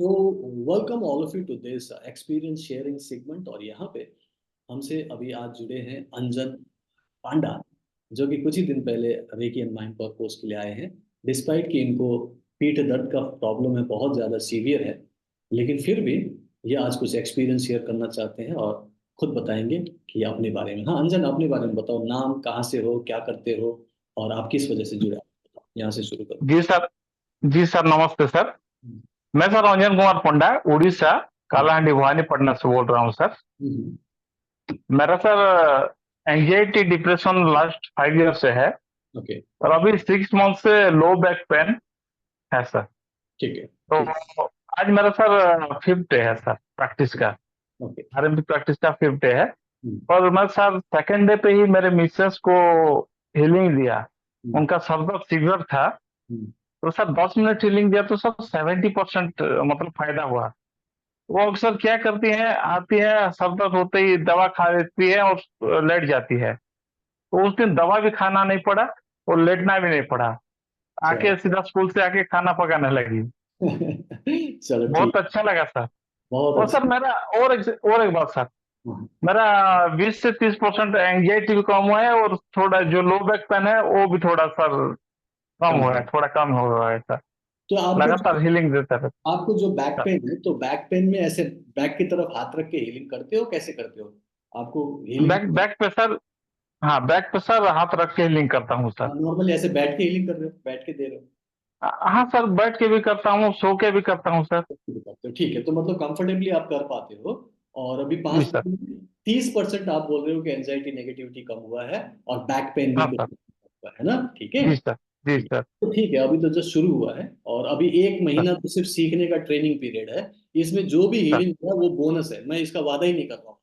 तो welcome all of you to this experience sharing segment. और यहाँ पे हमसे अभी आज जुड़े हैं अंजन पांडा, जो कि कुछ ही दिन पहले रेकी एंड माइंड पर कोर्स के लिए आए हैं। डिस्पाइट कि इनको पीठ दर्द का प्रॉब्लम है, बहुत ज़्यादा सीवियर है, लेकिन फिर भी ये आज कुछ एक्सपीरियंस शेयर करना चाहते हैं और खुद बताएंगे कि अपने बारे में। हाँ अंजन, अपने बारे में बताओ, नाम, कहाँ से हो, क्या करते हो और आप किस वजह से जुड़े हो? बताओ, यहाँ से शुरू करो। जी सर। जी सर, नमस्ते सर। मैं सर रंजन कुमार पंडा, उड़ीसा, हम्म, कालाहांडी भवानीपटना से बोल रहा हूँ सर। हम्म, मेरा sir anxiety depression last 5 year से है। ओके, और अभी 6 मंथ से लो बैक पेन है सर। ठीक है, ठीक, तो आज मेरा सर 5th डे है सर प्रैक्टिस का। ओके, आरएमपी प्रैक्टिस का 5th डे है। हम्म, और मैं सर सेकेंड डे पे ही मेरे मिसेस को हीलिंग दिया। हम्म, उनका सर दर्द सीवियर था। हम्म, तो सर 10 मिनट हीलिंग दिया तो सर 70% मतलब फायदा हुआ। वो अक्सर क्या करती है, आती है सर दर्द होते ही दवा खा लेती है और लेट जाती है। तो उस दिन दवा भी खाना नहीं पड़ा और लेटना भी नहीं पड़ा। चलो। आके सीधा स्कूल से आके खाना पकाने लगी। चलो ठीक, बहुत अच्छा लगा सर। बहुत और सर अच्छा। मेरा और एक बात सर। हाँ, मेरा 20 से 30% एंजाइटी भी कम हुआ है और थोड़ा जो लो बैक पेन है वो भी थोड़ा सर कम कम हुआ है, है। थोड़ा कम हो रहा है सर। तो लगातार हीलिंग देता है आपको जो बैक सर। पेन है, तो बैक पेन में ऐसे बैक की तरफ हाथ रख के हीलिंग करते हो, कैसे करते हो? आपको हीलिंग बैक बैक पे सर। हाँ, बैक पे सर हाथ रख के हीलिंग करता हूँ सर। नॉर्मली ऐसे बैठ के हीलिंग कर रहे हो, बैठ के दे रहे हो? हाँ सर, बैठ के भी करता हूँ, सो के भी करता हूँ सर। शुरू करते हो, ठीक है। तो मतलब कंफर्टेबली आप कर पाते हो। और अभी जी पांच सर। दिन में 30% आप बोल रहे हो कि एंजाइटी नेगेटिविटी कम हुआ है और बैक पेन भी हाँ कुछ सर। कम हुआ है ना? ठीक है, जी सर। जी ठीक सर। है। तो ठीक है, अभी तो जस्ट शुरू हुआ है और अभी एक सर। महीना तो सिर्फ सीखने का ट्रेनिंग पीरियड है। इसमें जो भी सर। हीलिंग हुआ वो बोनस है, मैं इसका वादा ही नहीं कर रहा हूँ।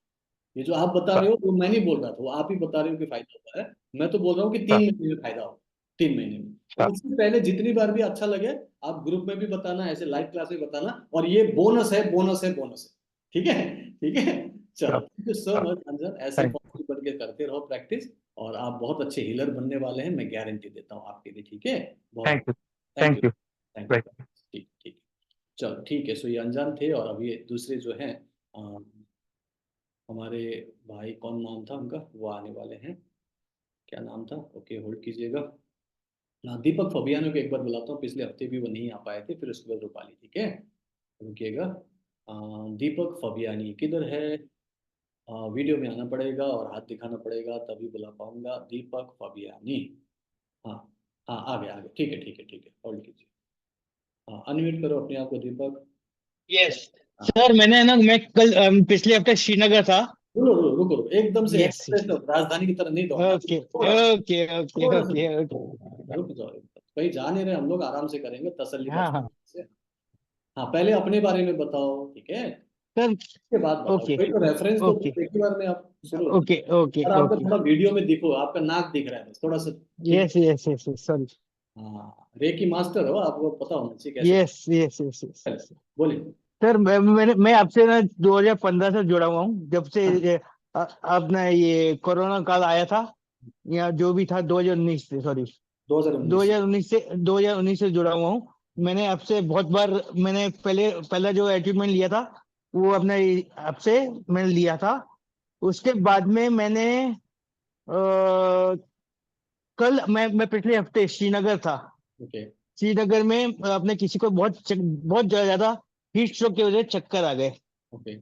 ये जो आप बता रहे सर। हो वो मैं नहीं बोल रहा था, वो आप ही बता रहे हो कि फायदा हुआ है। मैं तो बोल रहा हूँ कि सर। 3 महीने में फायदा हो, 3 महीने में। सर। उससे पहले जितनी बार भी अच्छा लगे, आप ग्रुप में भी बताना, ऐसे लाइव क्लास में बताना। और ये बोनस है, बोनस है, बोनस है, ठीक है, ठीक है। चलो, sir. Thank you so sir. Much Anjan, ऐसे थैंक पॉजिटिव बन के करते रहो प्रैक्टिस। और आप बहुत अच्छे हीलर बनने वाले हैं, मैं गारंटी देता हूँ आपके लिए, ठीक है। बहुत thank you. Thank you, thank you. Thank you. ठीक, ठीक। चलो ठीक है। सो ये अनजान थे और अभी दूसरे जो हैं, हमारे भाई, कौन नाम था उनका, वो आने वाले हैं। क्या नाम था? ओके, होल्ड कीजिएगा। हाँ, दीपक फबियानो को एक बार बुलाता हूँ, पिछले हफ्ते भी वो नहीं आ पाए थे, फिर उसके बाद रूपाली, ठीक है। रुकिएगा। दीपक फबियानी किधर है? वीडियो में आना पड़ेगा और हाथ दिखाना पड़ेगा, तभी बुला पाऊंगा। दीपक फबियानी। हाँ, हाँ, आ गया, आ गया, ठीक है, ठीक है, ठीक है, होल्ड कीजिए। हाँ, अनम्यूट करो अपने आप को, दीपक। यस हाँ, सर। मैंने ना मैं कल पिछले हफ्ते श्रीनगर था। रुको रुको रुको रुको, एकदम से यस। एक्सप्रेस राजधानी की तरह नहीं दौड़ना, ओके थोड़ा ओके ओके थोड़ा सा ओके ओके। रुक जाओ, रुक जाओ। कहीं जा नहीं रहे हम लोग, आराम से करेंगे, तसल्ली हाँ हाँ से। हाँ, पहले अपने बारे में बताओ, ठीक है, सर। उसके बाद बताओ। ओके कोई तो रेफरेंस तो ओके एक ही बार में आप शुरू। ओके ओके और आपका ओके। थोड़ा वीडियो में दिखो, आपका नाक दिख रहा है बस थोड़ा सा, ठीक है। Yes yes yes sorry. हाँ, रेकी मास्टर हो, आपको पता होना चाहिए कैसे। यस यस यस पहले यस। बोलिए। सर मैं आपसे ना 2015 से जुड़ा हुआ हूँ, जब से हाँ, अपना ये कोरोना काल आया था, या जो भी था 2019 से, सॉरी 2019 से। 2019 से 2019 से जुड़ा हुआ हूँ। मैंने आपसे बहुत बार, मैंने पहला जो अचीवमेंट लिया था वो अपने आपसे मैंने लिया था। उसके बाद में मैंने कल मैं पिछले हफ्ते श्रीनगर था। ओके, श्रीनगर में अपने किसी को बहुत ज्यादा हीट स्ट्रोक की वजह से चक्कर आ गए। ओके,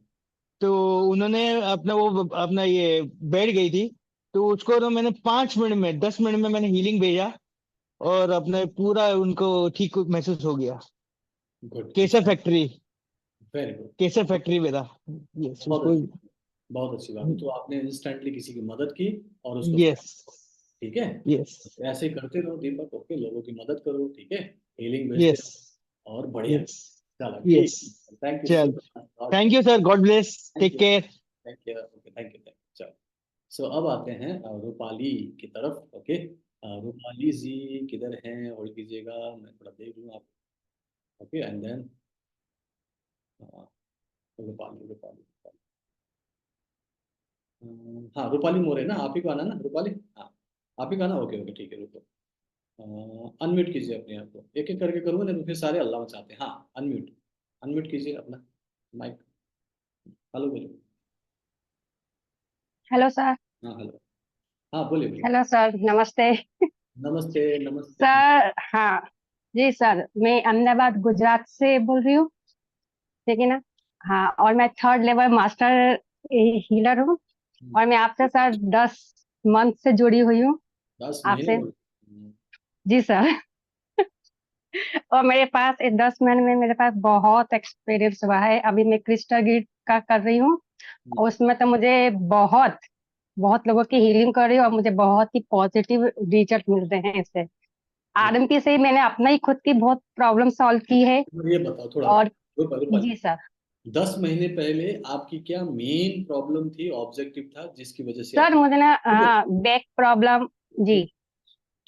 तो उन्होंने अपना ये बैठ गई थी। तो उसको ना मैंने 5 मिनट में 10 मिनट में मैंने हीलिंग भेजा और अपने पूरा उनको ठीक महसूस हो गया। गुड, केसर फैक्ट्री, वेरी गुड। केसर फैक्ट्री में था। यस बहुत उसको। अच्छी, बहुत अच्छी बात है। तो आपने इंस्टेंटली किसी की मदद की और उसको, यस ठीक है। यस ऐसे ही करते रहो दीपक, ओके, लोगों की मदद करो, ठीक है, हीलिंग भेजते यस रहो और बढ़िया। यस चलो यस। ठीक, थैंक यू सो चल, much. Thank you sir, God bless, thank take you, care. Thank you, okay, thank you, thank you. चलो, सो अब आते हैं रूपाली की तरफ, ओके। रूपाली जी किधर हैं? होल्ड कीजिएगा, मैं थोड़ा देख लूँ आप, okay, and then Rupali, Rupali, Rupali. हाँ, रूपाली मोरे ना, आप ही को आना ना रूपाली? हाँ, आप ही का ना, ओके, ओके, ठीक है, रुको। अनम्यूट कीजिए अपने आप को, एक एक करके करूँगा नहीं तो फिर सारे अल्लाह मचाते हैं। हाँ, अनम्यूट, अनम्यूट कीजिए अपना माइक। हेलो बोलिए। Hello sir. हाँ हेलो। हाँ बोलिए बोलिए। हेलो सर, नमस्ते। नमस्ते नमस्ते। सर हाँ, जी सर, मैं अहमदाबाद गुजरात से बोल रही हूँ, ठीक है ना। हाँ, और मैं थर्ड लेवल मास्टर हीलर हूँ। और मैं आपसे सर 10 मंथ से जुड़ी हुई हूँ 10 महीने आपसे। हो गए। जी सर। और मेरे पास इस 10 महीने में मेरे पास बहुत एक्सपीरियंस हुआ है। अभी मैं क्रिस्टल गिल्ड का कर रही हूँ, और उसमें तो मुझे बहुत बहुत लोगों की हीलिंग कर रही हूँ, और मुझे बहुत ही पॉजिटिव रिजल्ट मिल रहे हैं इससे। आरएमपी से ही मैंने अपना ही खुद की बहुत प्रॉब्लम सॉल्व की है। ये बताओ थोड़ा, और रुको रुको। जी सर। 10 महीने पहले आपकी क्या मेन प्रॉब्लम थी, ऑब्जेक्टिव था जिसकी वजह से आप। सर मुझे ना, हाँ, बैक प्रॉब्लम। जी।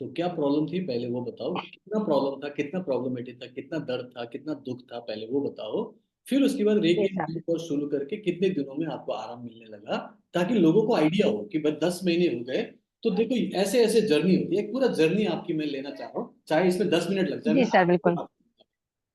तो क्या प्रॉब्लम थी पहले वो बताओ, कितना प्रॉब्लम था, कितना प्रॉब्लमेटिक था, कितना दर्द था, कितना दुख था, पहले वो बताओ। फिर उसके बाद जी रेकी सर। कोर्स शुरू करके कितने दिनों में आपको आराम मिलने लगा, ताकि लोगों को आइडिया हो कि बस 10 महीने हो गए। तो देखो ऐसे ऐसे जर्नी होती है, एक पूरा जर्नी आपकी मैं लेना चाह रहा हूँ, चाहे इसमें 10 मिनट लग जाए, जी मैं सर आपको बिल्कुल। बात करूंगा।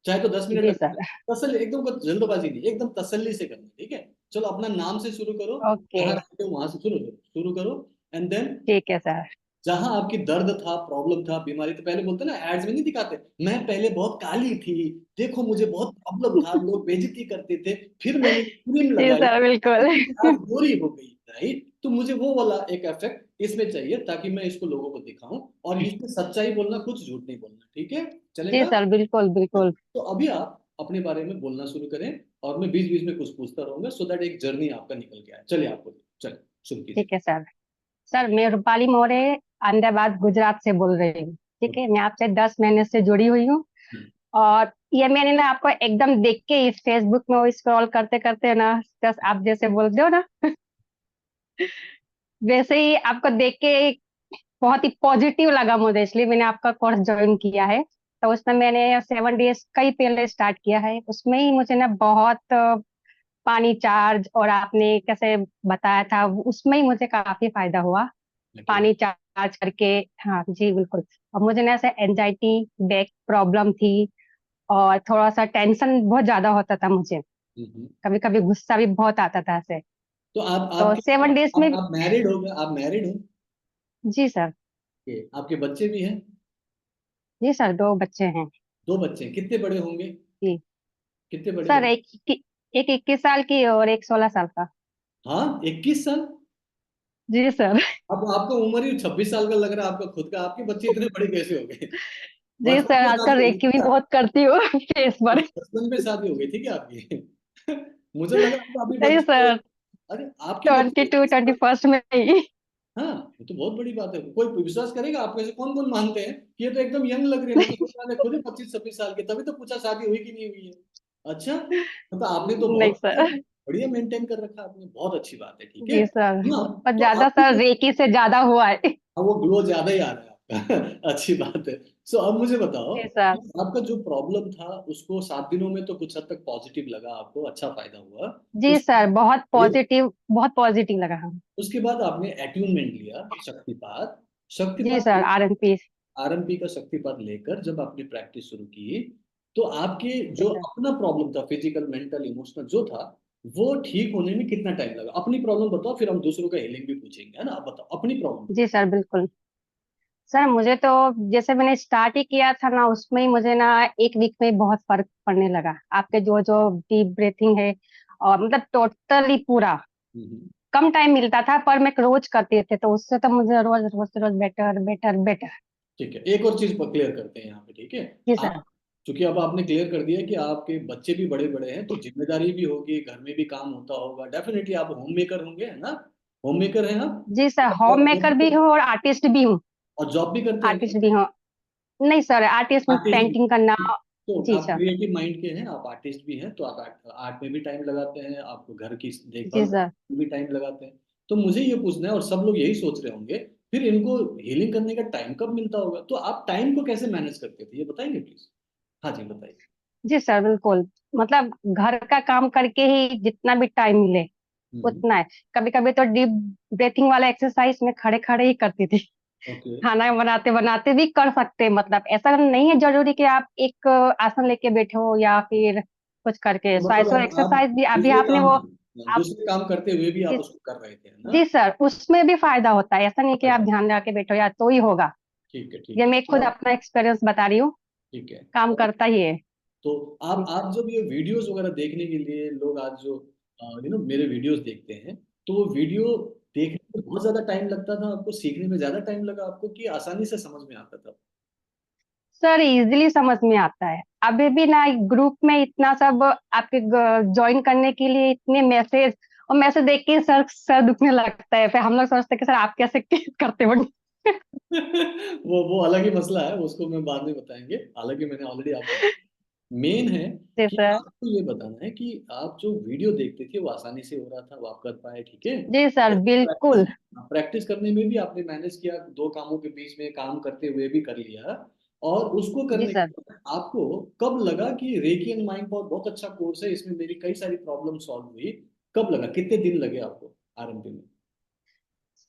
चाहे तो 10 मिनट जी लग सर। जाए। तसल्ली एकदम, कुछ जल्दबाजी नहीं, एकदम तसल्ली से करना, ठीक है। चलो अपना नाम से शुरू करो, ओके। जहां रहते हो वहां से शुरू करो। एंड देन ठीक है सर। जहां आपकी दर्द था, प्रॉब्लम था, बीमारी, तो पहले बोलते ना एड्स में नहीं दिखाते, मैं पहले बहुत काली थी, देखो मुझे बहुत प्रॉब्लम था, लोग बेइज्जती करते थे, फिर मैंने क्रीम जी लगाई, सर बिल्कुल। आज गोरी हो गई, राइट। तो मुझे वो वाला एक इफेक्ट इसमें चाहिए, ताकि मैं इसको लोगों को दिखाऊं, और इसमें सच्चाई बोलना, कुछ झूठ नहीं बोलना, ठीक है। जी चलेगा। सर बिल्कुल बिल्कुल। तो अभी आप अपने बारे में बोलना शुरू करें, और मैं बीच बीच में कुछ पूछता रहूंगा, सो दैट एक जर्नी आपका निकल के आए। चलिए आप बोलिए, चलिए शुरू कीजिए। ठीक है सर। सर मैं रूपाली मोरे अहमदाबाद गुजरात से बोल रही हूँ, ठीक है। मैं आपसे 10 महीने से जुड़ी हुई हूँ। और ये मैंने ना आपको एकदम देख के इस फेसबुक में स्क्रॉल करते करते ना, जस्ट आप जैसे बोलते हो ना, वैसे ही आपको देख के बहुत ही पॉजिटिव लगा मुझे, इसलिए मैंने आपका कोर्स ज्वाइन किया है। तो उसमें मैंने 7 डेज कई पहले स्टार्ट किया है, उसमें ही मुझे ना बहुत पानी चार्ज और आपने कैसे बताया था, उसमें ही मुझे काफी फायदा हुआ। ओके। पानी चार्ज करके। हाँ जी बिल्कुल। और मुझे ना ऐसे एंजाइटी, बैक प्रॉब्लम थी, और थोड़ा सा टेंशन बहुत ज्यादा होता था मुझे। हम्म। कभी कभी गुस्सा भी बहुत आता था ऐसे। तो आप तो आपके 7 डेज में। आप मैरिड हो गए, आप मैरिड हो? जी सर। आपके बच्चे भी हैं? जी सर, 2 बच्चे हैं। 2 बच्चे हैं, कितने बड़े होंगे? जी कितने बड़े सर, बड़े? एक 21 साल की और एक 16 साल का। हाँ 21 साल। जी सर। अब आपका उम्र ही 26 साल का लग रहा है आपका खुद का, आपके बच्चे इतने बड़े कैसे हो गए? जी बचपन सर, में आजकल शादी हो गई रेकी भी क्या? बहुत करती हूँ फेस पर। बचपन में शादी हो गई थी क्या आपकी? मुझे लगा आपका अभी नहीं बच्चे। सर, अरे आपके बच्चे 22, 21 में ही। हाँ, ये तो बहुत बड़ी बात है। कोई विश्वास करेगा आप में से कौन कौन मानते हैं कि ये तो एकदम यंग लग रही है? मैं तो सोच रहा था खुद ही 25-26 साल के, तभी तो पूछा शादी हुई कि नहीं हुई है। अच्छा, मतलब आपने तो नहीं बहुत सर। बढ़िया मेंटेन कर रखा आपने, बहुत अच्छी बात है, ठीक है। जी सर, हाँ। पर तो ज्यादा आपकी सर रेकी से ज्यादा हुआ है। वो ग्लो ज्यादा ही आ रहा है आपका। अच्छी बात है। सो अब मुझे बताओ, जी सर। आपका जो प्रॉब्लम था उसको 7 दिनों में तो कुछ हद तक पॉजिटिव लगा आपको, अच्छा फायदा हुआ। जी उस सर, बहुत पॉजिटिव लगा हम। उसके बाद आपने अट्यूनमेंट लिया, शक्तिपात। जी शक्तिपात सर, आरएमपी। आरएमपी का शक्तिपात लेकर जब आपने प्रैक्टिस शुरू की, तो आपके जी जो सर। अपना प्रॉब्लम था, फिजिकल मेंटल इमोशनल जो था, वो ठीक होने में कितना टाइम लगा? अपनी प्रॉब्लम बताओ, फिर हम दूसरों का हीलिंग भी पूछेंगे, है ना। आप बताओ अपनी प्रॉब्लम। जी सर बिल्कुल। सर मुझे तो जैसे मैंने स्टार्ट ही किया था ना, उसमें ही मुझे ना एक वीक में बहुत फर्क पड़ने लगा। आपके जो जो डीप ब्रीथिंग है, और मतलब टोटली पूरा। हम्म। कम टाइम मिलता था, पर मैं रोज करती थी, तो उससे तो मुझे रोज रोज रोज बेटर बेटर बेटर। ठीक है, एक और चीज क्लियर करते हैं यहाँ पे, ठीक है। जी आप, सर। चूंकि अब आपने क्लियर कर दिया कि आपके बच्चे भी बड़े बड़े हैं, तो जिम्मेदारी भी होगी, घर में भी काम होता होगा, डेफिनेटली आप होम मेकर होंगे, है ना। होम मेकर हैं आप? जी सर, होम मेकर भी हूँ और आर्टिस्ट भी हूँ। और जॉब भी करते हैं आर्टिस्ट क्या? भी हूँ। नहीं सर, आर्टिस्ट में आर्टिस्ट भी। पेंटिंग करना। तो जी आप सर। क्रिएटिव माइंड के हैं, आप आर्टिस्ट भी हैं, तो आप आर्ट में भी टाइम लगाते हैं, आपको घर की जी देखभाल सर। में भी टाइम लगाते हैं। तो मुझे ये पूछना है, और सब लोग यही सोच रहे होंगे, फिर इनको हीलिंग करने का टाइम कब मिलता होगा? तो आप टाइम को कैसे मैनेज करते थे, ये बताएंगे प्लीज। हाँ जी बताइए। जी सर बिल्कुल। मतलब घर का काम करके ही जितना भी टाइम मिले हम्म। उतना है। कभी कभी तो डीप ब्रीथिंग वाला एक्सरसाइज में खड़े खड़े ही करती थी। ओके। खाना बनाते बनाते भी कर सकते हैं, मतलब ऐसा नहीं है जरूरी कि आप एक आसन लेके बैठे हो, या फिर कुछ करके तो सो मतलब आप एक्सरसाइज भी अभी दूसरे आपने काम वो आप दूसरे काम करते हुए भी आप उसको कर रहे थे, है ना? जी सर, उसमें भी फायदा होता है, ऐसा नहीं कि आप अच्छा, ध्यान लगा के बैठो या तो ही होगा। ठीक है, ये ठीक है। मैं खुद और अपना एक्सपीरियंस बता रही हूँ, ठीक है। काम और करता ही है। तो जी सर। आप जब ये वीडियोस वगैरह देखने के लिए लोग आज जो मेरे वीडियोस देखते हैं, तो वो वीडियो देखने में बहुत ज्यादा टाइम लगता था आपको, सीखने में ज्यादा टाइम लगा आपको, कि आसानी से समझ में आता था? सर इजीली समझ में आता है, अभी भी ना ग्रुप में इतना सब आपके ज्वाइन करने के लिए इतने मैसेज, और मैसेज देख के सर सर दुखने लगता है, फिर हम लोग सोचते हैं कि सर आप कैसे करते हो। वो अलग ही मसला है, उसको मैं बाद में बताएंगे। हालांकि मैंने ऑलरेडी आपको, मेन है जी कि सर। आपको ये बताना है कि आप जो वीडियो देखते थे वो आसानी से हो रहा था, वो आप कर पाए, ठीक है। जी सर प्रैक्टिस बिल्कुल। प्रैक्टिस करने में भी आपने मैनेज किया, दो कामों के बीच में काम करते हुए भी कर लिया। और उसको जी करने सर। के बाद आपको कब लगा कि रेकी एंड माइंड पावर बहुत अच्छा कोर्स है, इसमें मेरी कई सारी प्रॉब्लम सॉल्व हुई? कब लगा, कितने दिन लगे आपको आरंभ में?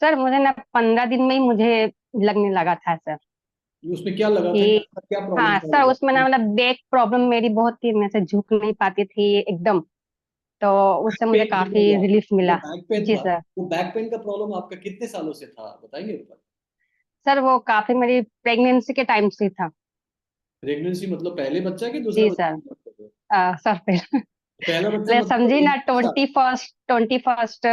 सर मुझे ना 15 दिन में ही मुझे लगने लगा था सर उसमें क्या लगा था, कि क्या प्रॉब्लम हाँ सॉल्व सर, उसमें हुआ? ना मतलब बैक प्रॉब्लम मेरी बहुत थी, मैं से झुक नहीं पाती थी एकदम, तो उससे मुझे पेन ठीक हो काफी गया? रिलीफ जो मिला। बैक पेन जी था, सर। वो बैक पेन का प्रॉब्लम आपका कितने सालों से था, बताएंगे ऊपर? सर वो काफी मेरी प्रेगनेंसी के टाइम से था। प्रेगनेंसी मतलब पहले बच्चा कि दूसरा जी बच्चा सर। की बात कर रहे हो? सर फिर पहला बच्चा मैं मतलब समझी ना, 21 साल। 21st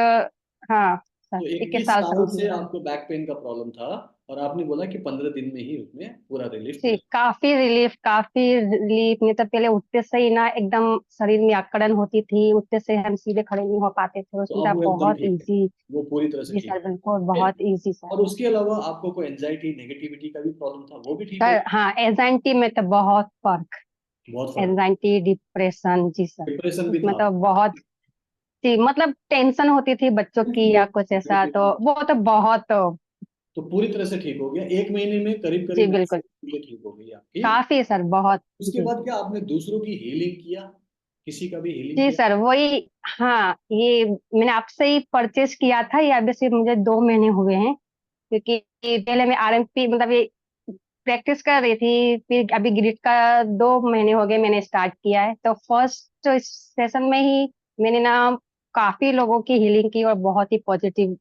हाँ सर, तो 21 21 साल साल समझ से लीजिए। आपको बैक पेन का प्रॉब्लम था, और आपने बोला कि 15 दिन में ही उसमें पूरा रिलीफ जी मिल। काफी रिलीफ, काफी रिलीफ। नहीं तो पहले उठते से ही ना एकदम शरीर में अकड़न होती थी, उठते से हम सीधे खड़े नहीं हो पाते थे, तो उसमें अब तो वो एकदम बहुत ठीक है, इजी। वो पूरी तरह से जी ठीक सर बिल्कुल, है। बहुत इजी सर। और उसके अलावा आपको कोई एंजाइटी नेगेटिविटी का भी प्रॉब्लम था, वो भी ठीक हो सर गया? हाँ, एंजाइटी में तो बहुत फर्क, बहुत फर्क। एंजाइटी डिप्रेशन जी सर, डिप्रेशन भी उसमें था? तो बहुत जी, मतलब टेंशन होती थी बच्चों की या कुछ ऐसा, तो वो तो बहुत तो पूरी तरह से ठीक हो गया, एक महीने में करीब जी करीब बिल्कुल, चीजें ठीक हो गई आपकी? काफी सर बहुत। उसके जी बाद क्या आपने दूसरों की हीलिंग किया, किसी का भी हीलिंग जी किया? सर वही, हाँ ये मैंने आपसे ही परचेज किया था, ये अभी सिर्फ मुझे 2 महीने हुए हैं, क्योंकि पहले मैं आरएमपी मतलब ये प्रैक्टिस कर रही थी, फिर अभी ग्रिड का 2 महीने हो गए मैंने स्टार्ट किया है, तो फर्स्ट सेशन में ही मैंने ना काफी लोगों की हीलिंग की और बहुत ही पॉजिटिव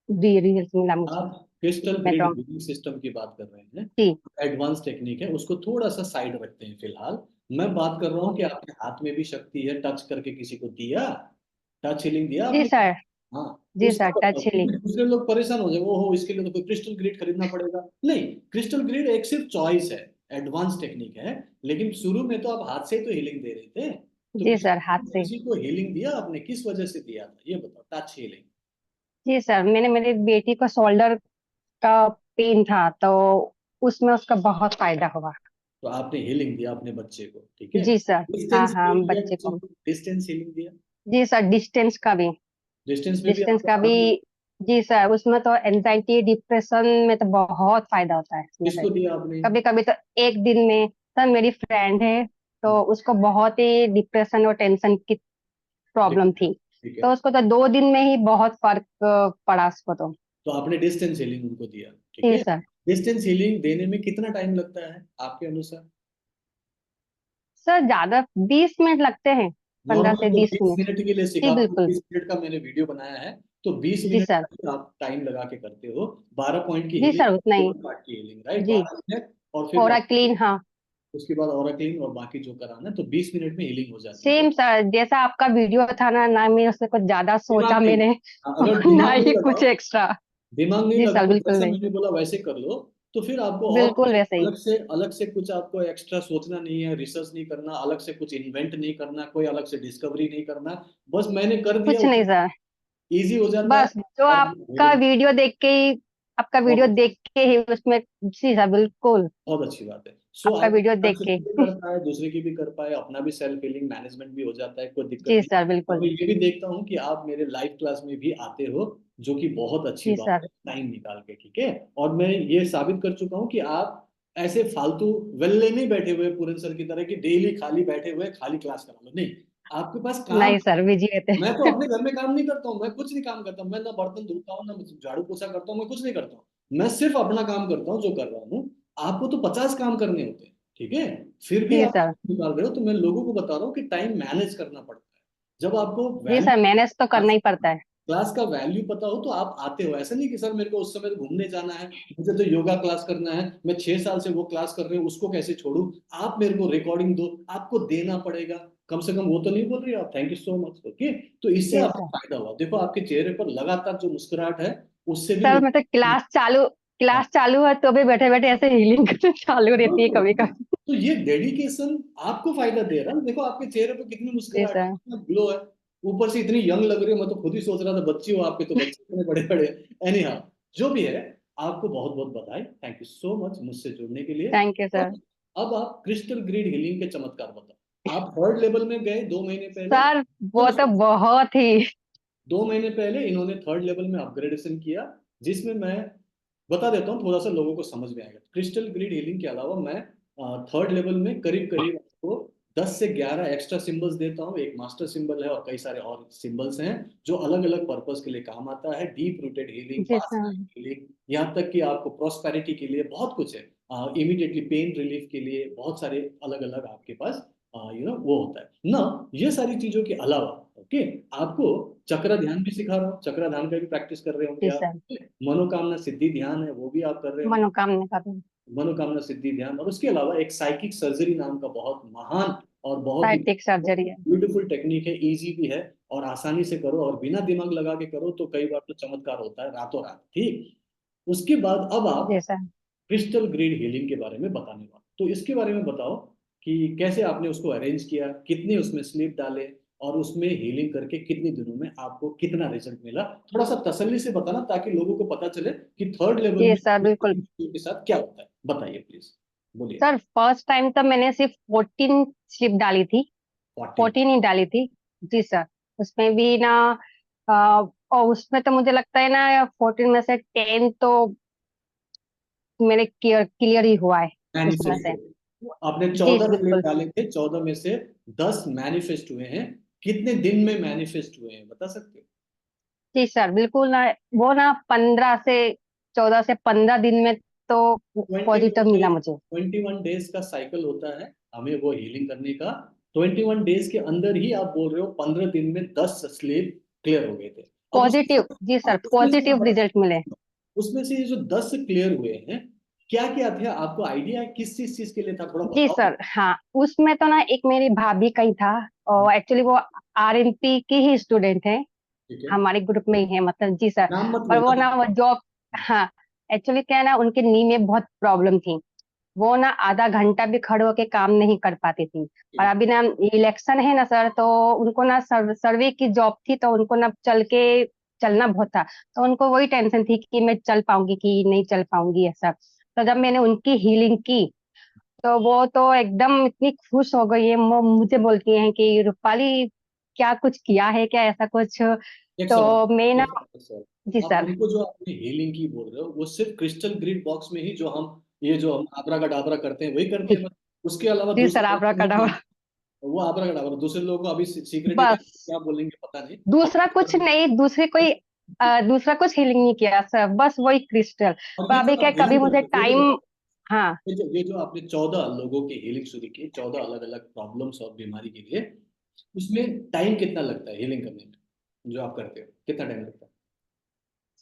रिजल्ट मिला मुझे। आप क्रिस्टल मैं ग्रिड तो हीलिंग सिस्टम की बात कर रहे हैं। जी एडवांस टेक्निक है, उसको थोड़ा सा साइड रखते हैं फिलहाल। मैं बात कर रहा हूँ कि ओके। आपके हाथ में भी शक्ति है, टच करके किसी को दिया, टच हीलिंग दिया जी आपने? सर। हाँ। जी उसका सर टच बताओ, हीलिंग। क्योंकि दूसरे लोग परेशान हो जाए, वो हो इसके लिए तो कोई क्रिस्टल ग्रिड खरीदना पड़ेगा, नहीं। क्रिस्टल ग्रिड एक सिर्फ चॉइस है, एडवांस टेक्निक है। लेकिन शुरू में तो आप हाथ से ही तो हीलिंग दे रहे थे, तो जी सर हाथ किसी से। किसी को हीलिंग दिया आपने, किस वजह से दिया था ये बताओ, टच हीलिंग? जी सर, मैंने मेरी बेटी को शोल्डर का पेन था, तो उसमें उसका बहुत फायदा हुआ। तो आपने हीलिंग दिया अपने बच्चे को, ठीक है। जी सर। हाँ डिस्टेंस हाँ हीलिंग दिया बच्चे किसी को। को, डिस्टेंस हीलिंग दिया? जी सर डिस्टेंस का भी। डिस्टेंस में भी डिस्टेंस आपको का भी। आराम मिला? जी सर, उसमें तो एंजाइटी डिप्रेशन में तो बहुत फायदा होता है उसमें से। किसको दिया आपने? कभी कभी तो एक दिन में, सर मेरी फ्रेंड है, तो उसको बहुत ही डिप्रेशन और टेंशन की प्रॉब्लम थी, ठीक है। तो उसको तो 2 दिन में ही बहुत फर्क पड़ा उसको तो। तो आपने डिस्टेंस हीलिंग उनको दिया, ठीक जी है। सर। डिस्टेंस हीलिंग देने में कितना टाइम लगता है आपके अनुसार? सर ज्यादा 20 मिनट लगते हैं, पंद्रह नॉर्मल से तो बीस 20 मिनट मिनट के लिए जी सिखाता हूँ, बिल्कुल। 20 मिनट का मैंने वीडियो बनाया है। तो 20 जी मिनट सर। का आप टाइम लगा के करते हो, 12 पॉइंट की जी हीलिंग, सर उतना ही। 4 पार्ट की हीलिंग, राइट, जी। 12 मिनट। और फिर और बाकी, क्लीन हाँ। उसके बाद और क्लीन और बाकी जो कराना है, तो 20 मिनट में हीलिंग हो जाती है। सेम सर, जैसा आपका वीडियो था ना, ना मैं उससे कुछ ज्यादा सोचा दिमाग नहीं, मैंने अगर ना दिमाग नहीं ही कुछ लगाओ, एक्स्ट्रा। दिमाग नहीं जी लगा सर तो बिल्कुल जैसा नहीं। मैंने बोला वैसे कर लो। तो फिर आपको और बिल्कुल कुछ वैसे ही। अलग से कुछ आपको एक्स्ट्रा सोचना नहीं है, रिसर्च नहीं करना, अलग से कुछ इन्वेंट नहीं करना, कोई अलग से डिस्कवरी नहीं करना। बस मैंने कर दिया, कुछ नहीं सर, इजी हो जाता है। बस जो और आपका वीडियो देख के ही, आपका वीडियो बहुत देख के ही उसमें। जी सर बिल्कुल, बहुत अच्छी बात है। सो आपका आप वीडियो अपना देख खुद के। की भी कर पाए, दूसरे की भी कर पाए, अपना भी सेल्फ हीलिंग मैनेजमेंट भी हो जाता है, कोई दिक्कत जी नहीं। सर और बिल्कुल। मैं ये भी देखता हूँ कि आप मेरे लाइव क्लास में भी आते हो, जो कि बहुत अच्छी जी बात सर। है, टाइम निकाल के, ठीक है। और मैं ये साबित कर चुका हूँ कि आप ऐसे फालतू वेल्ले नहीं बैठे हुए पूरन सर की तरह, कि डेली खाली बैठे हुए खाली क्लास करा लो, नहीं। आपके पास काम, नहीं सर बिजी रहते मैं तो हैं। अपने घर में काम नहीं करता हूँ, मैं कुछ नहीं काम करता, मैं ना बर्तन धोता हूँ, ना झाड़ू पोछा करता हूँ, मैं कुछ नहीं करता हूँ। मैं सिर्फ अपना काम करता हूँ जो कर रहा हूँ। आपको तो 50 काम करने होते हैं, ठीक है। फिर भी जी आप सर। निकाल रहे हो, तो मैं लोगों को बता रहा हूँ कि टाइम मैनेज करना पड़ता है। जब आपको जी सर, मैनेज तो करना ही पड़ता है। क्लास का वैल्यू पता हो तो आप आते हो। ऐसा नहीं कि सर मेरे को उस समय तो घूमने जाना है, मुझे तो योगा क्लास करना है, मैं 6 साल से वो क्लास कर रही हूँ, उसको कैसे छोड़ूं। आप मेरे को रिकॉर्डिंग दो, आपको देना पड़ेगा। कम से कम वो तो नहीं बोल रही आप thank you so much, okay. तो इससे जी आपको सर। फायदा हुआ, देखो आपके चेहरे पर लगातार जो मुस्कुराहट है, उससे भी सर लोग। मतलब हाँ, क्लास चालू है तो भी बैठे बैठे ऐसे हीलिंग चालू रहती है कभी कभी। तो ये डेडिकेशन आपको फायदा दे रहा है। देखो आपके चेहरे पे कितनी जी मुस्कुराहट है, सर। कितना ग्लो है, ऊपर से इतनी यंग लग रही हो। मैं तो खुद ही सोच रहा था बच्ची हो आपके, तो बच्चे इतने बड़े बड़े। एनी हाउ, जो भी है, आपको बहुत बहुत बधाई, थैंक यू सो मच मुझसे जुड़ने के लिए। Thank you sir. अब आप क्रिस्टल ग्रिड हीलिंग के चमत्कार बताओ। आप 3rd लेवल में गए 2 महीने पहले। सर वो सुनो तो सुनो, बहुत ही। 2 महीने पहले इन्होंने 3rd लेवल में अपग्रेडेशन किया, जिसमें मैं बता देता हूँ, थोड़ा सा लोगों को समझ में आएगा। क्रिस्टल ग्रिड हीलिंग के अलावा मैं 3rd लेवल में करीब करीब आपको 10 से 11 एक्स्ट्रा सिंबल्स देता हूँ। एक मास्टर सिंबल है और कई सारे और सिंबल्स हैं जो अलग अलग पर्पस के लिए काम आता है। डीप रूटेड हीलिंग, जी पास्ट सर। लाइफ हीलिंग, यहाँ तक कि आपको प्रॉस्पेरिटी के लिए बहुत कुछ है। इमीडिएटली पेन रिलीफ के लिए बहुत सारे अलग अलग आपके पास वो होता है ना। ये सारी चीजों के अलावा, ओके, आपको चक्र ध्यान भी सिखा रहा हूँ। चक्र ध्यान का भी प्रैक्टिस कर रहे होंगे जी आप। सर। मनोकामना सिद्धि ध्यान है, वो भी आप कर रहे होंगे। मनोकामना का भी। मनोकामना सिद्धि ध्यान, और उसके अलावा एक साइकिक सर्जरी नाम का बहुत महान और बहुत ही साइटिक सर्जरी है। ब्यूटीफुल टेक्निक है। इजी भी है और आसानी से करो, और बिना दिमाग लगा के करो तो कई बार तो चमत्कार होता है रातों रात, ठीक। उसके बाद अब आप जी सर। क्रिस्टल ग्रिड हीलिंग के बारे में बताने वाला, तो इसके बारे में बताओ कि कैसे आपने उसको अरेंज किया, कितने उसमें स्लिप डाले, और उसमें हीलिंग करके कितने दिनों में आपको कितना रिजल्ट मिला। थोड़ा सा तसल्ली से बताना ताकि लोगों को पता चले कि 3rd लेवल जी में सर बिल्कुल। के साथ क्या होता है। बताइए प्लीज, बोलिए। सर फर्स्ट टाइम तो मैंने सिर्फ 14 स्लिप डाली थी। 14। 14 ही डाली थी। जी सर। उसमें भी ना अ, और उसमें तो मुझे लगता है ना 14 में से 10 तो मेरे क्लियर क्लियर ही हुआ है उसमें मैनिफेस्ट से। हुए आपने, जी 14 स्लिप बिल्कुल। डाले थे, 14 में से 10 मैनिफेस्ट हुए हैं। कितने दिन में मैनिफेस्ट हुए हैं बता सकते हो? जी सर बिल्कुल ना। वो ना 14 से 15 दिन में तो 21 पॉजिटिव मिला डेज, मुझे। 21 डेज का साइकिल होता है हमें वो हीलिंग करने का। 21 डेज के अंदर ही आप बोल रहे हो 15 दिन में 10 स्लेब क्लियर हो गए थे। अब पॉजिटिव जी सर, उसमें से पॉजिटिव रिजल्ट मिले। उसमें से ये जो 10 क्लियर हुए हैं, क्या क्या थे, आपको आइडिया है किस चीज के लिए था, थोड़ा जी बताओ। सर हाँ। उसमें तो ना एक मेरी भाभी का ही था, और एक्चुअली वो आरएमपी की ही स्टूडेंट है। ठीक है, हमारे ग्रुप में ही है मतलब। जी सर। नाम मत पर लेना वो तो। ना वो जॉब। हाँ। एक्चुअली क्या है ना, उनके नी में बहुत प्रॉब्लम थी। वो ना आधा घंटा भी खड़े होके काम नहीं कर पाती थी। और अभी ना इलेक्शन है ना सर, तो उनको ना सर्वे की जॉब थी, तो उनको ना चलना बहुत था। तो उनको वही टेंशन थी कि मैं चल पाऊंगी कि नहीं चल पाऊंगी ऐसा। तो जब मैंने उनकी हीलिंग की, तो वो तो एकदम इतनी खुश हो गई है। वो मुझे बोलती हैं कि रूपाली क्या कुछ किया है क्या ऐसा कुछ। एक सवाल, तो मैं ना। एक सवाल। जी आप सर। उनको जो आपने हीलिंग की बोल रहे हो, वो सिर्फ क्रिस्टल ग्रिड बॉक्स में ही जो हम ये जो हम आबरा का डाबरा करते हैं वही करते जी। हैं, मतलब उसके अलावा जी दूसरे सर, आप लोगों को नहीं रखा। जानते? वो आबरा का डाबरा दूसरे लोगों को अभी सीक्रेट ही बस क्या बोलेंगे पता नहीं। दूसरा कुछ नहीं, दूसरा कुछ हीलिंग नहीं किया सर, बस वही क्रिस्टल। और पर ये जो अभी क्या, आप कभी हीलिंग मुझे करते हो, ये जो टाइम। हाँ। ये जो आपने 14 लोगों की हीलिंग शुरू की, 14 अलग अलग प्रॉब्लम्स और बीमारी के लिए, उसमें टाइम कितना लगता है हीलिंग करने में, जो आप करते हो कितना टाइम लगता है?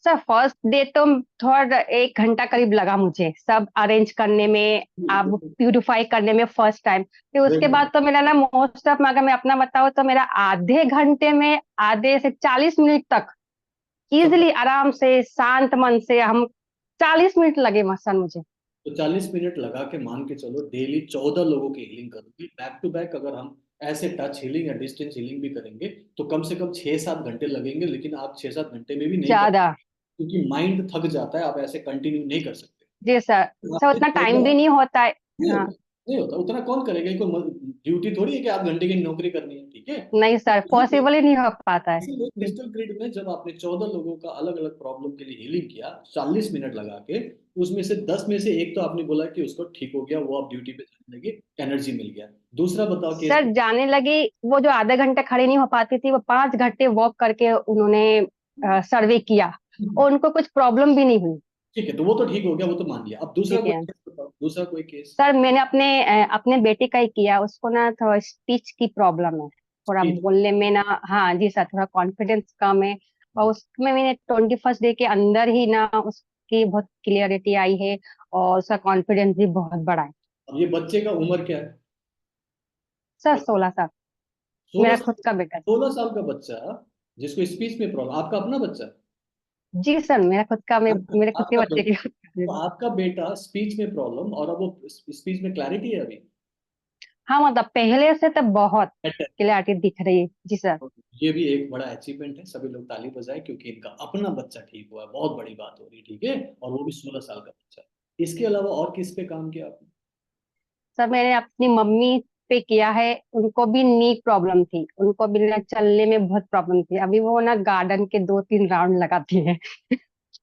सर फर्स्ट डे तो थोड़ा 1 घंटा करीब लगा मुझे सब अरेंज करने में, आप प्यूरिफाई करने में फर्स्ट टाइम। फिर उसके वेरी बाद तो मेरा ना मोस्ट ऑफ, अगर मैं अपना बताऊँ तो मेरा आधे घंटे में, आधे से 40 मिनट तक गुड। इजिली आराम से शांत मन से हम 40 मिनट लगे मसन मुझे। तो 40 मिनट लगा के मान के चलो डेली 14 लोगों की हीलिंग करोगे बैक टू बैक। अगर हम ऐसे टच हीलिंग या डिस्टेंस हीलिंग भी करेंगे तो कम से कम 6-7 घंटे लगेंगे, लेकिन आप 6-7 घंटे में भी नहीं कर, ज्यादा। क्योंकि माइंड थक जाता है, आप ऐसे कंटिन्यू नहीं कर सकते। जी सर। सर आपने उतना टाइम 14, भी नहीं होता है। नहीं हाँ। होता, नहीं होता उतना, कौन करेगा, कोई ड्यूटी थोड़ी है कि 8 घंटे की नौकरी करनी है, ठीक है। नहीं सर, यहाँ पे पॉसिबल ही नहीं हो पाता है। इसीलिए क्रिस्टल ग्रिड में जब आपने 14 लोगों का अलग अलग प्रॉब्लम के लिए हीलिंग किया 40 मिनट लगा के, उसमें से 10 में से एक तो आपने बोला कि उसको ठीक हो गया, वो अब ड्यूटी पे जाने लगी, एनर्जी मिल गया। दूसरा बताओ कि सर जाने लगी। वो जो आधे घंटे खड़ी नहीं हो पाती थी, वो 5 घंटे वॉक करके उन्होंने सर्वे किया, और उनको कुछ प्रॉब्लम भी नहीं हुई। ठीक है, तो वो तो ठीक हो गया, वो तो मान लिया। अब दूसरा ठीक कोई है केस बताओ, दूसरा कोई केस। सर, मैंने अपने बेटे का ही किया। उसको ना थोड़ा स्पीच की प्रॉब्लम है, थोड़ा स्पीच। बोलने में ना। हाँ जी सर, थोड़ा कॉन्फिडेंस कम है। और उसमें मैंने 21st डे के अंदर ही ना उसकी बहुत क्लियरिटी आई है, और उसका कॉन्फिडेंस भी बहुत बढ़ा है। अब ये बच्चे का उम्र क्या है? सर 16 साल, सोलह मेरा खुद साल का बेटा सर। 16 साल का बच्चा जिसको स्पीच में प्रॉब्लम, आपका अपना बच्चा? जी सर, मेरे खुद के आपका बच्चे बेटा, की बात कर रही तो हूँ। आपका बेटा स्पीच में प्रॉब्लम, और अब वो स्पीच में क्लैरिटी है अभी? हाँ मतलब पहले से तो बहुत क्लियरिटी दिख रही है जी सर। ये भी एक बड़ा अचीवमेंट है, सभी लोग ताली बजाए, क्योंकि इनका अपना बच्चा ठीक हुआ है, बहुत बड़ी बात हो रही है, ठीक है, और वो भी 16 साल का बच्चा। इसके अलावा और किस पे काम किया आपने? सर मैंने अपनी मम्मी पे किया है। उनको भी नी प्रॉब्लम थी, उनको भी ना चलने में बहुत प्रॉब्लम थी। अभी वो ना गार्डन के 2-3 राउंड लगाती है।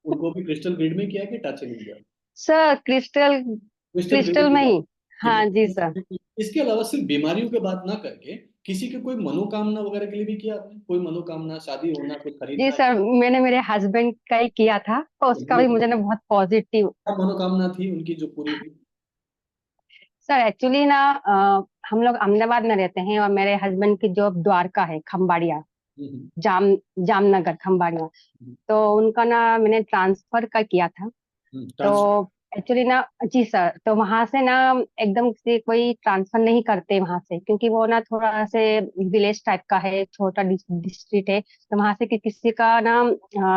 उनको भी क्रिस्टल ग्रिड में किया कि टच इन किया? Sir crystal crystal grid crystal में में किया। ही। ठीक हाँ जी सर। है, इसके अलावा सिर्फ बीमारियों के बात ना करके किसी के कोई मनोकामना वगैरह के लिए भी किया आपने? कोई मनोकामना, शादी होना, कुछ जी खरीदना? सर, मैंने मेरे हस्बैंड का ही किया था, और उसका भी मुझे ना बहुत पॉजिटिव। क्या मनोकामना थी उनकी जो पूरी हुई? सर एक्चुअली ना हम लोग अहमदाबाद में रहते हैं, और मेरे हस्बैंड की जॉब द्वारका है, खम्बाड़िया, हम्म, जाम जामनगर खम्बाड़िया। हम्म, तो उनका ना मैंने ट्रांसफर का किया था। तो ट्रांसफर। एक्चुअली ना जी सर, तो वहां से ना एकदम से कोई ट्रांसफर नहीं करते वहां से, क्योंकि वो ना थोड़ा से विलेज टाइप का है, छोटा डिस्ट्रिक्ट है। तो वहां से किसी का ना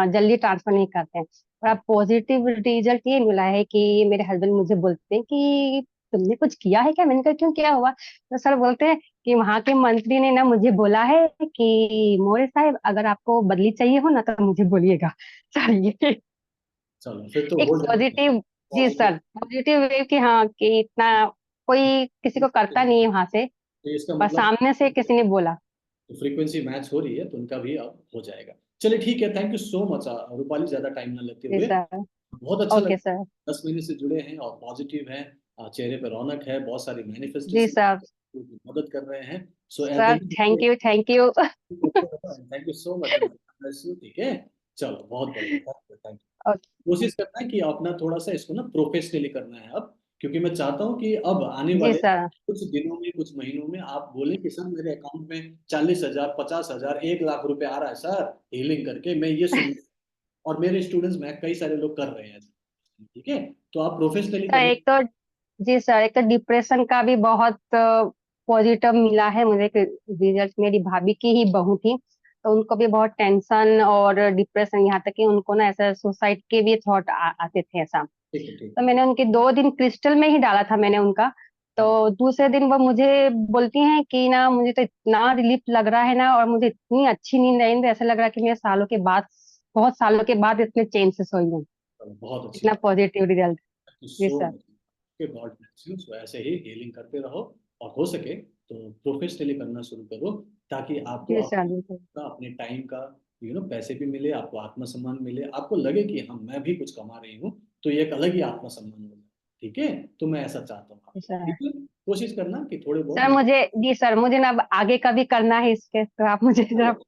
जल्दी ट्रांसफर नहीं करते हैं। और अब पॉजिटिव रिजल्ट ये मिला है कि मेरे हस्बैंड मुझे बोलते हैं कि तुमने कुछ किया है क्या? मैंने कहा क्यों, क्या हुआ? तो सर बोलते हैं कि वहां के मंत्री ने ना मुझे बोला है कि मोरे साहब, अगर आपको बदली चाहिए हो ना तो मुझे बोलिएगा। सर ये चलो फिर तो एक हो जाएगा। पॉजिटिव। जी पॉजिटिव। सर, पॉजिटिव वे कि हाँ, कि इतना कोई किसी को करता नहीं है वहां से, तो इसका पर मतलब सामने से किसी ने बोला। फ्रीक्वेंसी मैच हो रही है, तो उनका भी अब हो जाएगा। चलिए ठीक है, thank you so much Rupali, ज्यादा टाइम ना लेते जी हुए। सर। बहुत अच्छा ओके लगा, सर। 10 महीने से जुड़े हैं और पॉजिटिव हैं, चेहरे पे रौनक है, बहुत सारी जी मैनिफेस्टेशन सर। मदद कर रहे हैं। So sir thank you, thank you. Thank you so much. ठीक है, चलो बहुत बढ़िया, थैंक यू। कोशिश करना है कि अपना थोड़ा सा इसको ना प्रोफेशनली करना है अब, क्योंकि मैं चाहता हूँ कि अब आने जी वाले सर। कुछ दिनों में, कुछ महीनों में आप बोले कि सर मेरे अकाउंट में 40,000, 50,000, 1 लाख रुपए आ रहा है सर, हीलिंग करके मैं ये सुन। और मेरे स्टूडेंट्स में कई सारे लोग कर रहे हैं, ठीक है, तो आप प्रोफेशनली सर करना। एक तो जी सर, एक तो डिप्रेशन का भी बहुत पॉजिटिव मिला है मुझे रिजल्ट। मेरी भाभी की ही बहू थी, तो उनको भी बहुत टेंशन और डिप्रेशन, यहाँ तक कि उनको ना ऐसा सुसाइड के भी थॉट आते थे ऐसा। ठीक है, ठीक तो है। मैंने उनके 2 दिन क्रिस्टल में ही डाला था मैंने उनका। तो दूसरे दिन वो मुझे बोलती हैं कि ना मुझे तो इतना रिलीफ लग रहा है ना, और मुझे इतनी अच्छी नींद आई, ऐसा लग रहा है कि मैं सालों के बाद, बहुत सालों के बाद इतने चैन से सोई हूँ। चलो, बहुत अच्छी इतना बात। Positive result. थैंक यू जी सो सर। मच। के गॉड ब्लेस यू। सो ऐसे ही हीलिंग करते रहो, और हो सके तो प्रोफेशनली करना शुरू करो, ताकि आपको जी सर बिल्कुल। अपने टाइम का पैसे भी मिले, आपको आत्मसम्मान मिले, आपको लगे कि हाँ मैं भी कुछ कमा रही हूँ, तो ये एक अलग ही आत्मसम्मान होगा। ठीक है, तो मैं ऐसा चाहता हूँ जी आपको, सर। ठीक है। कोशिश करना कि थोड़े बहुत सर मुझे जी सर, मुझे ना अब आगे का भी करना है इसके, तो आप मुझे जरा आप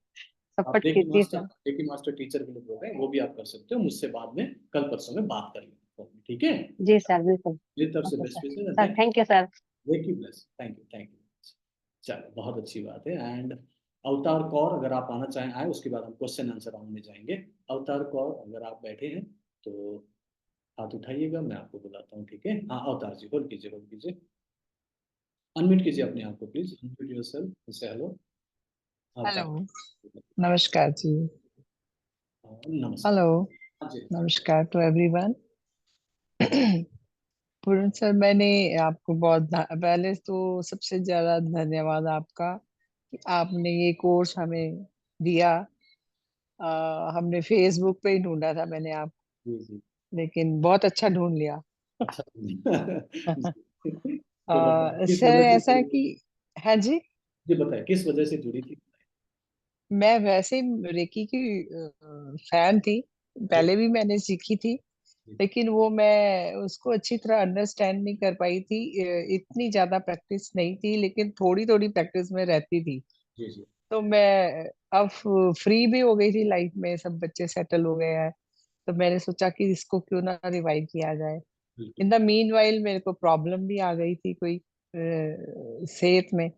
सपोर्ट रेकी कीजिए master, sir. Reiki master teacher के लिए बोल रहे हैं, वो भी आप कर सकते हो मुझसे बाद में, कल परसों में बात कर लेंगे, ठीक है। जी सर बिल्कुल। मेरी तरफ से okay best sir. Wishes, sir thank thank you sir. You, reiki bless, thank you, thank you. चलो बहुत अच्छी बात है। एंड अवतार कौर, अगर आप आना चाहें आए, उसके बाद हम क्वेश्चन आंसर राउंड में जाएंगे। अवतार कौर, अगर आप बैठे हैं तो हाथ उठाइएगा, मैं आपको बुलाता हूँ, ठीक है। हाँ अवतार जी, होल्ड कीजिए, होल्ड कीजिए, अनम्यूट कीजिए अपने आप को प्लीज, अनम्यूट योरसेल्फ से हेलो। अवतार। हेलो। नमस्कार जी। नमस्कार। हेलो। हाँ जी। नमस्कार टू एवरीवन। पूर्ण सर, मैंने आपको पहले तो सबसे ज्यादा धन्यवाद आपका कि आपने ये कोर्स हमें दिया। हमने फेसबुक पे ही ढूंढा था, मैंने आप, जी जी। लेकिन बहुत अच्छा ढूंढ लिया। अच्छा। जी। तो बताइए किस सर वजह से ऐसा कि, हाँ जी, जी बताइए किस वजह से जुड़ी थी? मैं वैसे ही रेकी की फैन थी, ठीक। पहले भी मैंने सीखी थी, लेकिन वो मैं उसको अच्छी तरह अंडरस्टैंड नहीं कर पाई थी। इतनी ज्यादा प्रैक्टिस नहीं थी, लेकिन थोड़ी थोड़ी प्रैक्टिस में रहती थी। जी जी। तो मैं अब फ्री भी हो गई थी लाइफ में, सब बच्चे सेटल हो गए हैं, तो मैंने सोचा कि इसको क्यों ना रिवाइव किया जाए। बिल्कुल। इन द मीनवाइल मेरे को प्रॉब्लम भी आ गई थी कोई सेहत में,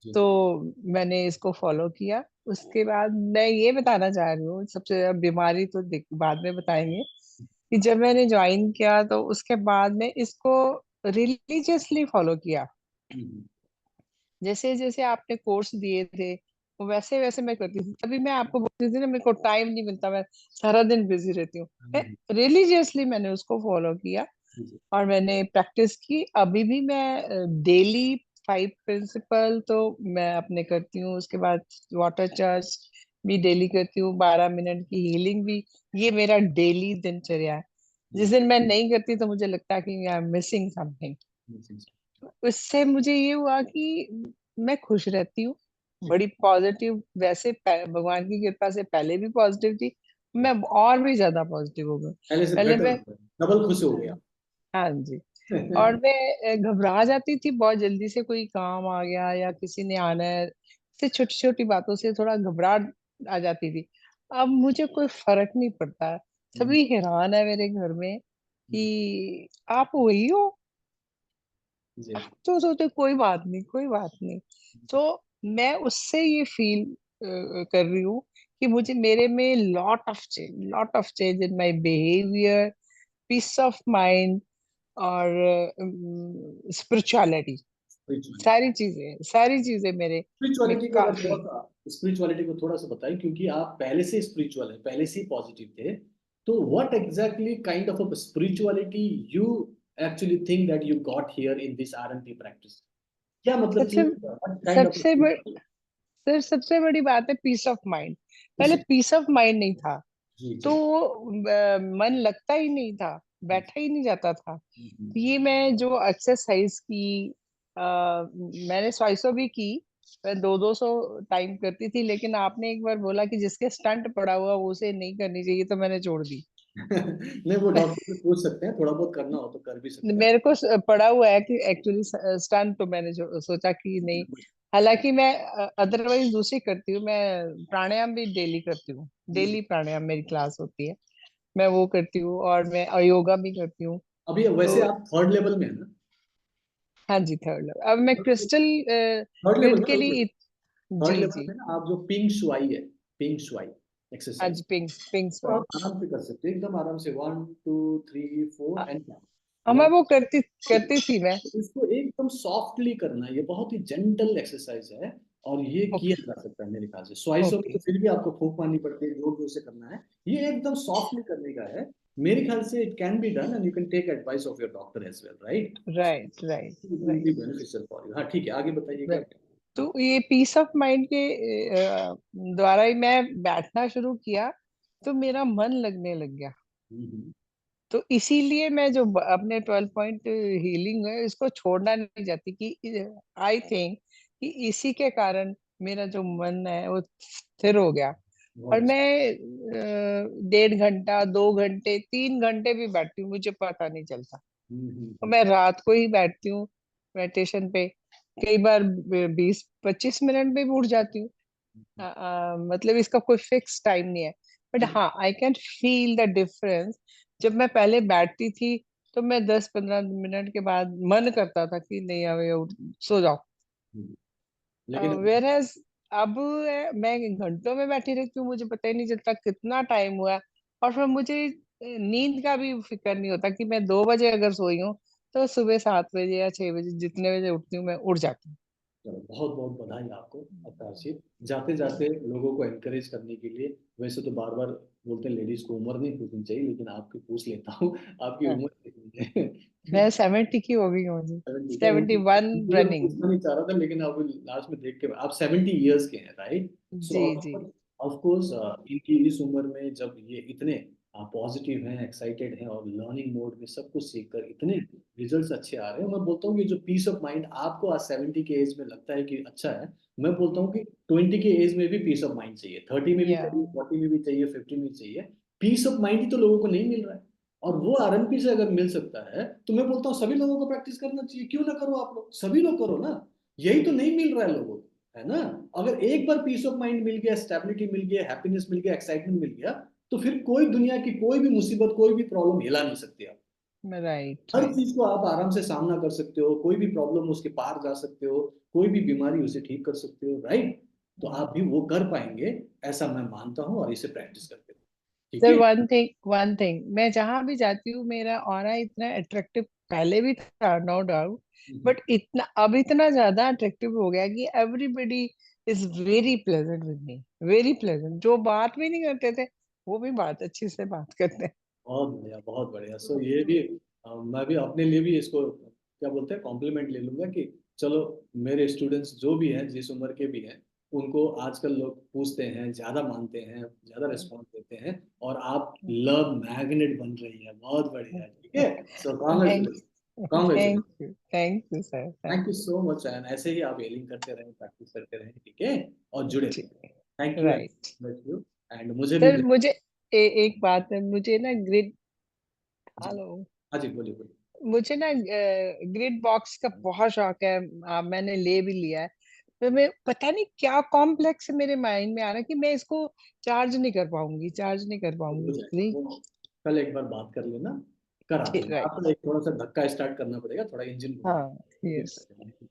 जी तो जी। मैंने इसको फॉलो किया। उसके बाद मैं ये बताना चाह रही हूँ, सबसे ज्यादा बीमारी तो बाद में बताएंगे, कि जब मैंने ज्वाइन किया तो उसके बाद में इसको रिलीजियसली फॉलो किया। हम्म, जैसे जैसे आपने कोर्स दिए थे वो वैसे वैसे मैं करती थी। तभी मैं आपको बोलती थी ना, मेरे को टाइम नहीं मिलता, मैं सारा दिन बिजी रहती हूँ। हम्म, रिलीजियसली मैंने उसको फॉलो किया जी जी। और मैंने प्रैक्टिस की। अभी भी मैं डेली 5 प्रिंसिपल तो मैं अपने करती हूँ। उसके बाद वाटर चार्ज भी डेली करती हूँ, 12 मिनट की हीलिंग भी। ये मेरा डेली दिनचर्या है। जिस दिन मैं नहीं करती तो मुझे लगता है कि आई एम मिसिंग समथिंग। जी जी। उससे मुझे ये हुआ कि मैं खुश रहती हूँ, बड़ी पॉजिटिव। वैसे भगवान की कृपा से पहले भी पॉजिटिव थी, मैं और भी ज्यादा पॉजिटिव हो गई। पहले से पहले बेटर मैं, हो गया, डबल खुश हो गया। हाँ जी, और मैं घबरा जाती थी बहुत जल्दी से। कोई काम आ गया या किसी ने आना है, से छोटी छोटी बातों से थोड़ा घबराहट आ जाती थी। अब मुझे कोई फर्क नहीं पड़ता। हम्म, सभी हैरान है मेरे घर में कि आप वही हो। जी तो सोचते कोई बात नहीं, कोई बात नहीं। तो मैं उससे ये फील कर रही हूँ कि मुझे, मेरे में lot of change in my behaviour, peace of mind और स्पिरिचुअलिटी। स्पिरिचुअलिटी। सारी चीजें मेरे में स्पिरिचुअलिटी को अगर थोड़ा काफी। सा स्पिरिचुअलिटी को थोड़ा सा बताइए, क्योंकि आप पहले से स्पिरिचुअल है, पहले से ही पॉजिटिव थे। तो what exactly kind of spirituality you actually think that you got here in this RNP practice? क्या मतलब कि सबसे व्हाट काइंड ऑफ सबसे सर सबसे बड़ी बात है पीस ऑफ माइंड। पहले पीस ऑफ माइंड नहीं था, जी तो जी। मन लगता ही नहीं था, बैठा ही नहीं जाता था। हम्म, ये मैं जो एक्सरसाइज की, मैंने 100 भी की। मैं 200 टाइम करती थी, लेकिन आपने एक बार बोला कि जिसके स्टंट पड़ा हुआ वो उसे नहीं करनी चाहिए, तो मैंने छोड़ दी। नहीं, वो डॉक्टर से पूछ सकते हैं, थोड़ा बहुत करना हो तो कर भी सकते हैं। मेरे को पड़ा हुआ है कि एक्चुअली स्टंट, तो मैंने सोचा कि नहीं। हालांकि मैं अदरवाइज दूसरी करती हूँ। मैं प्राणायाम भी डेली करती हूँ, डेली प्राणायाम मेरी क्लास होती है, मैं वो करती हूँ। और मैं योगा भी करती हूँ। अभी वैसे तो आप थर्ड लेवल में है ना? हाँ जी, थर्ड लेवल। अब मैं क्रिस्टल थर्ड लेवल फील्ड ना, के रुको। लिए। थर्ड जी लेवल जी। में ना आप जो पिंग शुआई है, पिंग शुआई हाँ एक्सरसाइज, जी, पिंक पिंक तो स्वाइन। आप आराम से कर सकते हैं, एकदम आराम से, 1 2 3 4 हाँ, एंड मैं वन। वो करती थी मैं। इसको एकदम सॉफ्टली करना है, ये बहुत ही जेंटल एक्सरसाइज है। और ये किया ओके जा सकता है मेरे ख्याल से। स्वाइसों में ओके। तो फिर भी आपको फूंक मारनी पड़ती है, जोर जोर से करना है। ये एकदम सॉफ्टली करने का है। मेरे ख्याल से it can be done and you can take advice of your doctor as well, right? Right right it will right be beneficial for you. हाँ ठीक है, आगे बताइए क्या। राइट। तो ये पीस ऑफ माइंड के द्वारा ही मैं बैठना शुरू किया, तो मेरा मन लगने लग गया। हम्म, तो इसीलिए मैं जो अपने 12 पॉइंट हीलिंग है इसको छोड़ना नहीं चाहती। कि आई थिंक कि इसी के कारण मेरा जो मन है वो स्थिर हो गया। बहुत और अच्छा। मैं 1.5 घंटा, 2 घंटे, 3 घंटे भी बैठती हूँ, मुझे पता नहीं चलता। और मैं रात को ही बैठती हूँ मेडिटेशन पे। कई बार 20-25 मिनट में भी उठ जाती हूँ। मतलब इसका कोई फिक्स टाइम नहीं है। बट हाँ, I can feel the difference. जब मैं पहले बैठती थी तो मैं 10-15 मिनट के बाद मन करता था कि नहीं, अब ये सो जाओ। हम्म, लेकिन वेयर एज अब मैं घंटों में बैठी रहती हूँ, मुझे पता ही नहीं चलता कितना टाइम हुआ। और फिर मुझे नींद का भी फिक्र नहीं होता कि मैं 2 बजे अगर सोई हूँ तो सुबह 7 बजे या 6 बजे जितने बजे उठती हूँ मैं उठ जाती हूँ। चलो, बहुत बहुत बधाई आपको अतारशीत। जाते जाते लोगों को एनकरेज करने के लिए, वैसे तो बार बार बोलते हैं लेडीज को उम्र नहीं पूछनी चाहिए, लेकिन आपकी पूछ लेता हूँ। आपकी हाँ, उम्र कितनी है? मैं 70 की हो गई हूँ मुझे। 70 क्या? 71 मुझे रनिंग। पूछना नहीं चाह रहा था, लेकिन अब लास्ट में देख के आप 70 ईयर्स के हैं, राइट? सो जी जी। ऑफ कोर्स इनकी इस उम्र में जब ये इतने पॉजिटिव हैं, एक्साइटेड हैं और लर्निंग मोड में सब कुछ सीखकर इतने रिजल्ट्स अच्छे आ रहे हैं, मैं बोलता हूँ कि जो पीस ऑफ माइंड आपको आज 70 के एज में लगता है कि अच्छा है, मैं बोलता हूँ कि 20 के एज में भी पीस ऑफ माइंड चाहिए, 30 में भी या चाहिए, 40 में भी चाहिए, 50 में भी चाहिए। पीस ऑफ माइंड ही तो लोगों को नहीं मिल रहा है। और वो आरएमपी से अगर मिल सकता है तो मैं बोलता हूँ सभी लोगों को प्रैक्टिस करना चाहिए। क्यों ना करो आप लोग, सभी लोग करो ना। यही तो नहीं मिल रहा है लोगों को, है ना? अगर एक बार पीस ऑफ माइंड मिल गया, स्टेबिलिटी मिल गया, हैप्पीनेस मिल गया, एक्साइटमेंट मिल गया, तो फिर कोई दुनिया की कोई भी मुसीबत, कोई भी प्रॉब्लम हिला नहीं सकती आप। राइट हर राइट चीज को आप आराम से सामना कर सकते हो, कोई भी प्रॉब्लम उसके पार जा सकते हो, कोई भी बीमारी उसे ठीक कर सकते हो, राइट। तो आप भी वो कर पाएंगे, ऐसा मैं मानता हूँ, और इसे प्रैक्टिस करते हो, ठीक सर, है। वन थिंग मैं जहां भी जाती हूँ मेरा ऑरा इतना अट्रैक्टिव पहले भी था, नो डाउट, बट इतना अब इतना ज्यादा अट्रैक्टिव हो गया कि everybody is very pleasant with me, very pleasant. जो बात भी नहीं करते थे वो भी बात अच्छी से बात करते हैं। बहुत बढ़िया, बहुत बढ़िया। सो ये भी मैं भी अपने लिए भी इसको क्या बोलते हैं, कॉम्प्लीमेंट ले लूंगा कि चलो, मेरे स्टूडेंट्स जो भी हैं, जिस उम्र के भी हैं, उनको आजकल लोग पूछते हैं, ज्यादा मानते हैं, ज्यादा रिस्पॉन्स देते हैं, और आप लव मैग्नेट बन रही है। बहुत बढ़िया, ठीक है। So thank congratulation, congratulation. Thank you sir, thank thank you so much, and ऐसे ही आप हेलिंग करते रहें, प्रैक्टिस करते रहें, ठीक है, और जुड़े रहें। You. Thank you right and and मुझे भी सर, मुझे एक बात है, मुझे ना ग्रिड, जी, हेलो, हाँ जी, बोलिए बोलिए। मुझे ना ग्रिड बॉक्स का बहुत शौक है। मैंने ले भी लिया है। तो मैं पता नहीं क्या कॉम्प्लेक्स मेरे माइंड में आ रहा है कि मैं इसको चार्ज नहीं कर पाऊंगी, चार्ज नहीं कर हो पाऊंगी। जाएगा वो, कल एक बार बात कर लेना, करा ठीक, देंगे। आपको राइट, एक थोड़ा सा धक्का स्टार्ट करना पड़ेगा, थोड़ा इंजन घुमाना, हाँ, यस,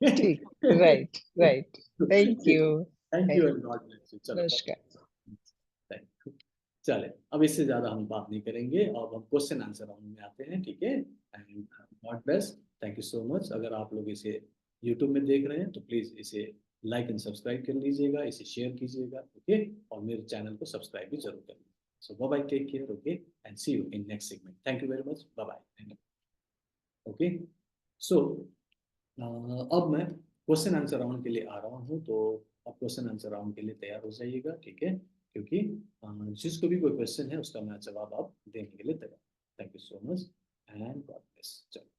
ठीक, ठीक राइट राइट। थैंक है। You, thank you thank and God bless you. चलो, नमस्कार। Thank you. चले, अब इससे ज्यादा हम बात नहीं करेंगे, अब हम क्वेश्चन आंसर राउंड में आते हैं, ठीक है। And God bless, thank you so much. अगर आप लोग इसे यूट्यूब में देख रहे हैं तो प्लीज इसे लाइक एंड सब्सक्राइब कर लीजिएगा, इसे शेयर कीजिएगा, ओके, और मेरे चैनल को सब्सक्राइब भी जरूर करिए। So bye bye, take care, okay, and see you in next segment. Thank you very much, bye bye, okay. So अब मैं क्वेश्चन आंसर राउंड के लिए आ रहा हूँ, तो अब क्वेश्चन आंसर राउंड के लिए तैयार हो जाइएगा, ठीक है, क्योंकि जिसको भी कोई क्वेश्चन है उसका मैं जवाब आप देने के लिए तैयार। Thank you so much and God bless. चलो।